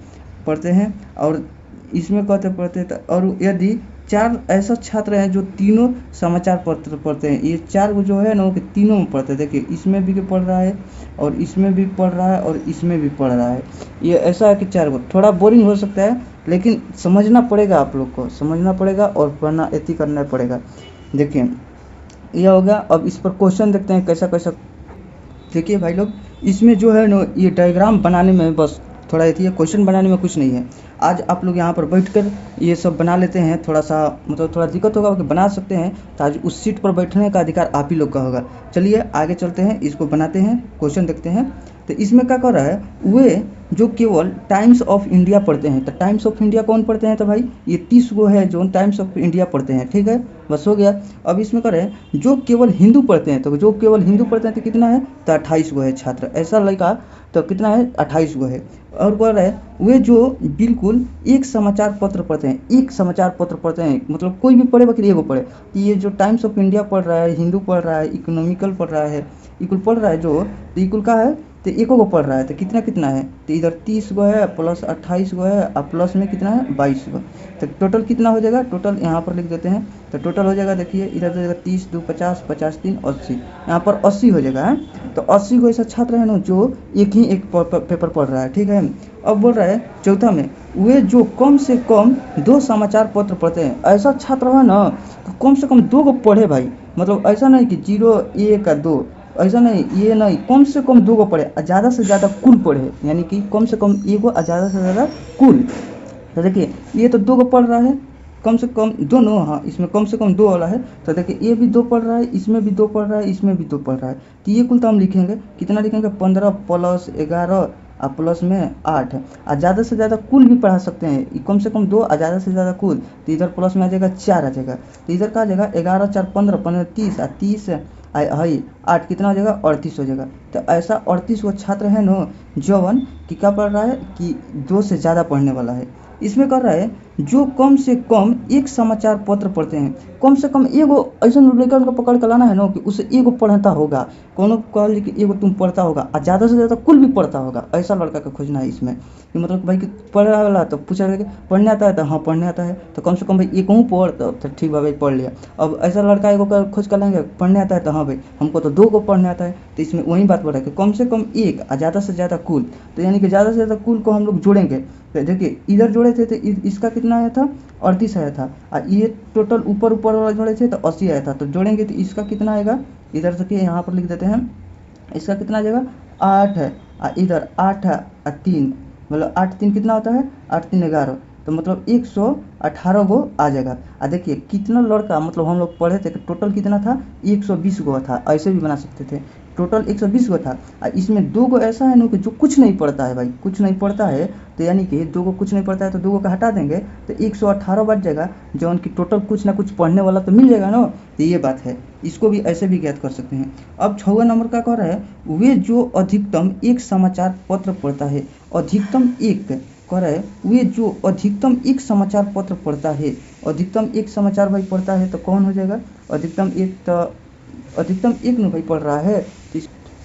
पढ़ते हैं। और इसमें कहते पढ़ते हैं। तो और यदि 4 ऐसा छात्र हैं जो तीनों समाचार पत्र पढ़ते हैं, ये 4 जो है ना वो तीनों में पढ़ते हैं। देखिए इसमें भी पढ़ रहा है और इसमें भी पढ़ रहा है और इसमें भी पढ़ रहा है। ये ऐसा है कि 4 गो, थोड़ा बोरिंग हो सकता है लेकिन समझना पड़ेगा, आप लोग को समझना पड़ेगा और पढ़ना एथी करना पड़ेगा। देखिए ये हो गया। अब इस पर क्वेश्चन देखते हैं कैसा कैसा। देखिए भाई लोग, इसमें जो है ना ये डायग्राम बनाने में बस थोड़ा ये क्वेश्चन बनाने में कुछ नहीं है। आज आप लोग यहाँ पर बैठकर ये सब बना लेते हैं, थोड़ा सा मतलब थोड़ा दिक्कत होगा कि बना सकते हैं, तो आज उस सीट पर बैठने का अधिकार आप ही लोग का होगा। चलिए आगे चलते हैं, इसको बनाते हैं, क्वेश्चन देखते हैं। तो इसमें क्या कर रहा है, वे जो केवल टाइम्स ऑफ इंडिया पढ़ते हैं। तो टाइम्स ऑफ इंडिया कौन पढ़ते हैं, तो भाई ये 30 गो है जो टाइम्स ऑफ इंडिया पढ़ते हैं, ठीक है, बस हो गया। अब इसमें कर रहे हैं जो केवल हिंदू पढ़ते हैं। तो जो केवल हिंदू पढ़ते हैं तो कितना है, तो 28 गो है छात्र, ऐसा लड़का तो कितना है 28 गो है। और बोल रहे हैं वे जो बिल्कुल एक समाचार पत्र पढ़ते हैं, एक समाचार पत्र पढ़ते हैं, मतलब कोई भी पढ़े बाकी एगो पढ़े। ये जो टाइम्स ऑफ इंडिया पढ़ रहा है, हिंदू पढ़ रहा है, इकोनॉमिकल पढ़ रहा है, इक्वल पढ़ रहा है जो, तो इक्वल का है तो एको को पढ़ रहा है। तो कितना कितना है, तो इधर 30 गो है प्लस 28 गो है और प्लस में कितना है 22 गो। तो टोटल कितना हो जाएगा, टोटल यहाँ पर लिख देते हैं। तो टोटल हो जाएगा, देखिए इधर हो जाएगा 30 2 50 50 3 80, यहाँ पर 80 हो जाएगा है। तो 80 गो ऐसा छात्र है ना जो एक ही एक पेपर पढ़ रहा है, ठीक है। अब बोल रहा है चौथा में, वे जो कम से कम 2 समाचार पत्र पढ़ते हैं। ऐसा छात्र है ना तो कम से कम 2 गो पढ़े भाई, मतलब ऐसा नहीं कि 0 1 या 2, ऐसा नहीं, ये नहीं, कम से कम 2 गो पढ़े, ज़्यादा से ज़्यादा कुल पढ़े, यानी कि कम से कम 1 गो, ज़्यादा से ज़्यादा कुल। तो देखिए ये तो 2 गो पढ़ रहा है, कम से कम दोनों, हाँ इसमें कम से कम 2 वाला है। तो देखिए ये भी 2 पढ़ रहा है, इसमें भी 2 पढ़ रहा है, इसमें भी 2 पढ़ रहा है। तो ये कुल तो हम लिखेंगे कितना, लिखेंगे 15 प्लस 11 और प्लस में 8, और ज़्यादा से ज़्यादा कुल भी पढ़ा सकते हैं, कम से कम 2 और ज़्यादा से ज़्यादा कुल। तो इधर प्लस में आ जाएगा 4 आ जाएगा। तो इधर का आ जाएगा 11 4 15 15 30 और 30 है 8, कितना हो जाएगा 38 हो जाएगा। तो ऐसा 38 वो छात्र है ना जवन कि क्या पढ़ रहा है कि 2 से ज़्यादा पढ़ने वाला है। इसमें कर रहा है जो कम से कम एक समाचार पत्र पढ़ते हैं, कम से कम एगो ऐसा लड़का को पकड़ कर लाना है ना कि उसे एगो पढ़ता होगा, कोनो कह कि एगो तुम पढ़ता होगा और ज़्यादा से ज़्यादा कुल भी पढ़ता होगा, ऐसा लड़का का खोजना है इसमें। कि मतलब भाई कि पढ़ रहा वाला तो पूछा कि पढ़ने आता है, तो हाँ पढ़ने आता है, तो कम से कम भाई एक हूँ पढ़, तो ठीक है भाई पढ़ लिया। अब ऐसा लड़का एगो का खोज कर लेंगे पढ़ने आता है, तो हाँ भाई हमको तो 2 को पढ़ने आता है। तो इसमें वही बात बोल रहा है कि कम से कम एक और ज़्यादा से ज़्यादा कुल। तो यानी कि ज़्यादा से ज़्यादा कुल को हम लोग जोड़ेंगे। तो देखिए इधर जोड़े थे तो इसका कितना आया था 38 आया था, और ये टोटल ऊपर वाला जोड़े थे तो 80 आया था। तो जोड़ेंगे तो इसका कितना आएगा, इधर देखिए यहाँ पर लिख देते हैं, इसका कितना आ जाएगा 8 है, और इधर 8 है और 3, मतलब 8 3 कितना होता है 8 3 11, तो मतलब 118 गो आ जाएगा। और देखिए कितना लड़का, मतलब हम लोग पढ़े थे कि टोटल कितना था 120 गो था, ऐसे भी बना सकते थे, टोटल 120 गो था। और इसमें 2 गो ऐसा है ना कि जो कुछ नहीं पढ़ता है भाई, कुछ नहीं पढ़ता है, तो यानी कि 2 गो कुछ नहीं पढ़ता है तो 2 गो का हटा देंगे तो 118 बच जाएगा, जो उनकी टोटल कुछ ना कुछ पढ़ने वाला तो मिल जाएगा ना। तो ये बात है, इसको भी ऐसे भी ज्ञात कर सकते हैं। अब 6वां नंबर का कह रहा है वे जो अधिकतम एक समाचार पत्र पढ़ता है, अधिकतम एक, कह रहा है वे जो अधिकतम एक समाचार पत्र पढ़ता है, अधिकतम एक समाचार भाई पढ़ता है तो कौन हो जाएगा, अधिकतम एक, तो अधिकतम एक न भाई पढ़ रहा है,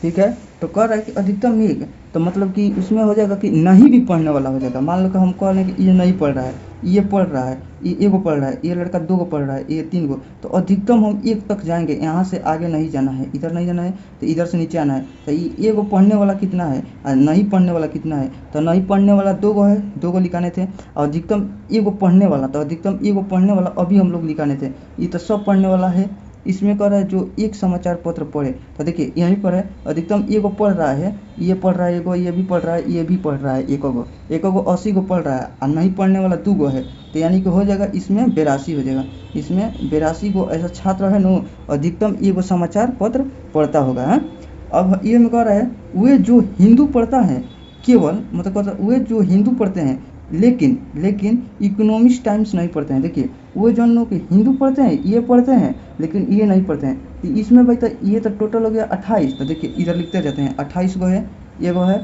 ठीक है। तो कह रहा है कि अधिकतम एक, तो मतलब कि उसमें हो जाएगा कि नहीं भी पढ़ने वाला हो जाएगा। मान लो कि हम कह रहे हैं कि ये नहीं पढ़ रहा है, ये पढ़ रहा है, ये एगो पढ़ रहा है, ये लड़का 2 गो पढ़ रहा है, ये 3 गो, तो अधिकतम हम एक तक जाएंगे, यहाँ से आगे नहीं जाना है, इधर नहीं जाना है, तो इधर से नीचे आना है। तो ये एगो पढ़ने वाला कितना है और नहीं पढ़ने वाला कितना है, तो नहीं पढ़ने वाला 2 गो है, 2 गो लिखाने थे, और अधिकतम एगो पढ़ने वाला, तो अधिकतम एगो पढ़ने वाला अभी हम लोग लिखाने थे, ये तो सब पढ़ने वाला है। इसमें कह रहा है जो एक समाचार पत्र पढ़े, तो देखिए यहीं पर है अधिकतम एगो पढ़ रहा है, ये पढ़ रहा है एगो, ये भी पढ़ रहा है, ये भी पढ़ रहा है एक गो, 80 गो पढ़ रहा है, और नहीं पढ़ने वाला 2 गो है, तो यानी कि हो जाएगा इसमें 82 हो जाएगा। इसमें 82 गो ऐसा छात्र है नो अधिकतम एगो समाचार पत्र पढ़ता होगा है। अब ये में कह रहा है वे जो हिंदू पढ़ता है केवल, मतलब कहता है वे जो हिंदू पढ़ते हैं लेकिन इकोनॉमिक्स टाइम्स नहीं पढ़ते हैं। देखिए वो जो लोग हिंदू पढ़ते हैं ये पढ़ते हैं लेकिन ये नहीं पढ़ते हैं, तो इसमें भाई तो ये तो टोटल हो गया 28। तो देखिए इधर लिखते जाते हैं 28 गो है, ये गो है,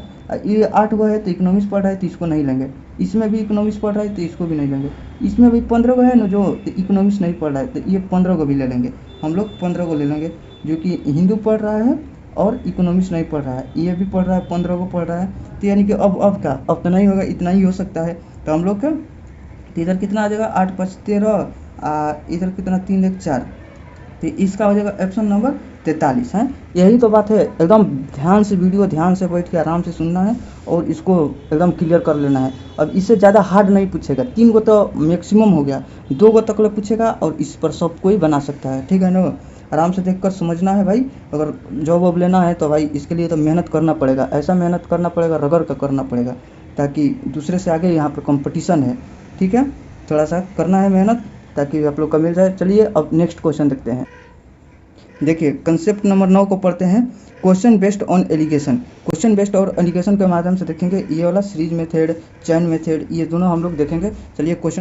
ये 8 गो है, तो इकोनॉमिक्स पढ़ रहा है तो इसको नहीं लेंगे। इसमें भी इकोनॉमिक्स पढ़ रहा है तो इसको भी नहीं लेंगे। इसमें भी 15 गो है ना जो इकोनॉमिक्स नहीं पढ़ रहा है, तो ये 15 गो भी ले लेंगे, हम लोग 15 गो ले लेंगे जो कि हिंदू पढ़ रहा है और इकोनॉमिक्स नहीं पढ़ रहा है, ये भी पढ़ रहा है, 15 को पढ़ रहा है। तो यानी कि अब क्या, अब तो नहीं होगा, इतना ही हो सकता है। तो हम लोग का तो इधर कितना आ जाएगा 8 5 13, इधर कितना 3 1 4, तो इसका हो जाएगा ऑप्शन नंबर 43 है। यही तो बात है, एकदम ध्यान से वीडियो ध्यान से बैठ के आराम से सुनना है और इसको एकदम क्लियर कर लेना है। अब इससे ज़्यादा हार्ड नहीं पूछेगा, 3 गो तो मैक्सिमम हो गया, 2 गो तक पूछेगा और इस पर सब कोई बना सकता है, ठीक है ना। आराम से देखकर समझना है भाई। अगर जॉब वॉब लेना है तो भाई इसके लिए तो मेहनत करना पड़ेगा, ऐसा मेहनत करना पड़ेगा, रगड़ कर करना पड़ेगा, ताकि दूसरे से आगे यहाँ पर कंपटीशन है, ठीक है। थोड़ा सा करना है मेहनत ताकि आप लोग का मिल जाए। चलिए अब नेक्स्ट क्वेश्चन देखते हैं। देखिए कंसेप्ट नंबर 9 को पढ़ते हैं, question based on alligation. Question based और एलिगेशन के माध्यम से देखेंगे ये वाला सीरीज मेथड, चैन मेथड, ये दोनों हम लोग देखेंगे। चलिए क्वेश्चन